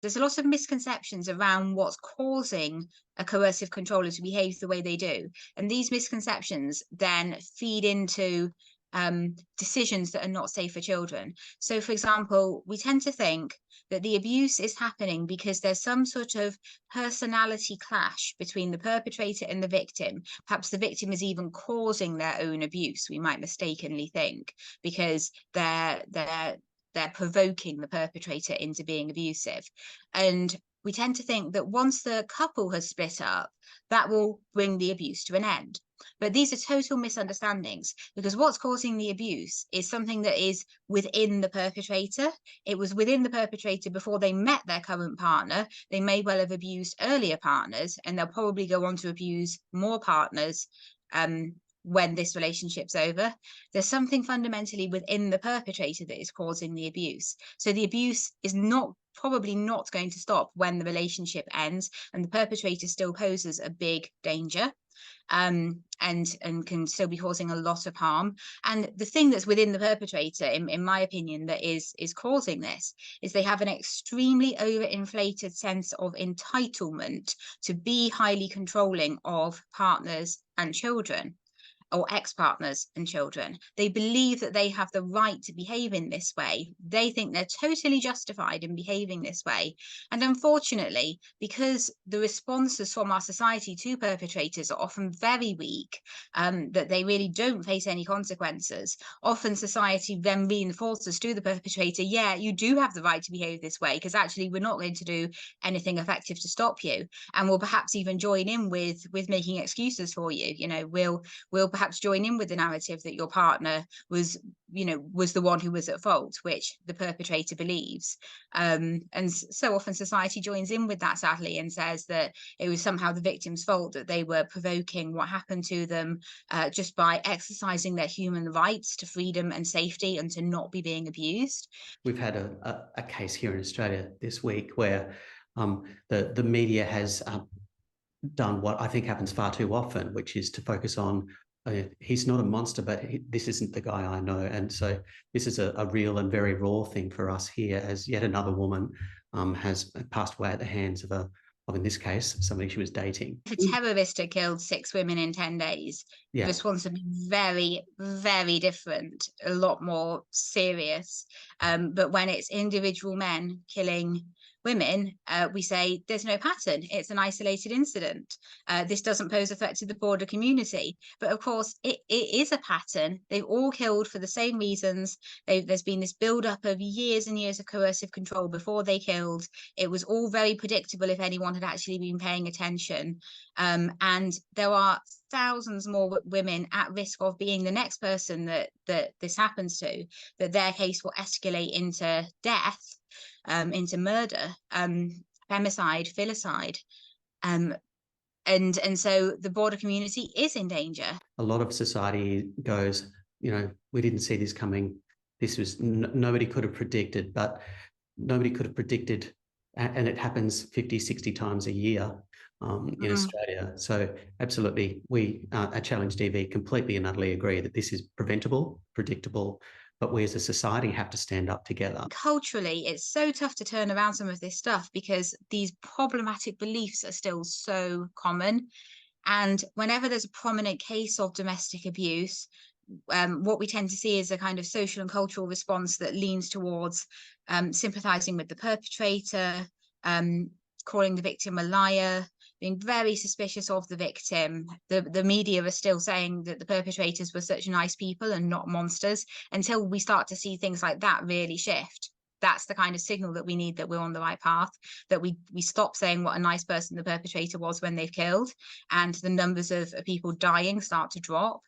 there's a lot of misconceptions around what's causing a coercive controller to behave the way they do. And these misconceptions then feed into decisions that are not safe for children. So, for example, we tend to think that the abuse is happening because there's some sort of personality clash between the perpetrator and the victim. Perhaps the victim is even causing their own abuse, we might mistakenly think, because they're provoking the perpetrator into being abusive. And we tend to think that once the couple has split up, that will bring the abuse to an end. But these are total misunderstandings, because what's causing the abuse is something that is within the perpetrator. It was within the perpetrator before they met their current partner. They may well have abused earlier partners, and they'll probably go on to abuse more partners when this relationship's over. There's something fundamentally within the perpetrator that is causing the abuse. So the abuse is probably not going to stop when the relationship ends, and the perpetrator still poses a big danger. And can still be causing a lot of harm. And the thing that's within the perpetrator, in my opinion, that is causing this is they have an extremely overinflated sense of entitlement to be highly controlling of partners and children, or ex-partners and children. They believe that they have the right to behave in this way. They think they're totally justified in behaving this way. And unfortunately, because the responses from our society to perpetrators are often very weak, that they really don't face any consequences, often society then reinforces to the perpetrator, yeah, you do have the right to behave this way, because actually we're not going to do anything effective to stop you. And we'll perhaps even join in with making excuses for you. You know, we'll perhaps join in with the narrative that your partner was the one who was at fault, which the perpetrator believes. And so often society joins in with that, sadly, and says that it was somehow the victim's fault that they were provoking what happened to them just by exercising their human rights to freedom and safety and to not be being abused. We've had a case here in Australia this week where the media has done what I think happens far too often, which is to focus on he's not a monster, but this isn't the guy I know. And so this is a real and very raw thing for us here, as yet another woman has passed away at the hands of in this case, somebody she was dating. If a terrorist had killed 6 women in 10 days, the response would be very, very different, a lot more serious. But when it's individual men killing women, we say there's no pattern. It's an isolated incident. This doesn't pose a threat to the broader community. But of course, it is a pattern. They've all killed for the same reasons. There's been this build-up of years and years of coercive control before they killed. It was all very predictable if anyone had actually been paying attention. And there are thousands more women at risk of being the next person that this happens to, that their case will escalate into death, into murder, femicide, filicide. And so the broader community is in danger. A lot of society goes, we didn't see this coming. This was nobody could have predicted, but nobody could have predicted, and it happens 50, 60 times a year in Australia. So absolutely, we at Challenge DV completely and utterly agree that this is preventable, predictable, but we as a society have to stand up together. Culturally, it's so tough to turn around some of this stuff because these problematic beliefs are still so common. And whenever there's a prominent case of domestic abuse, what we tend to see is a kind of social and cultural response that leans towards sympathizing with the perpetrator, calling the victim a liar, being very suspicious of the victim. The media are still saying that the perpetrators were such nice people and not monsters. Until we start to see things like that really shift, that's the kind of signal that we need, that we're on the right path, that we stop saying what a nice person the perpetrator was when they've killed, and the numbers of people dying start to drop.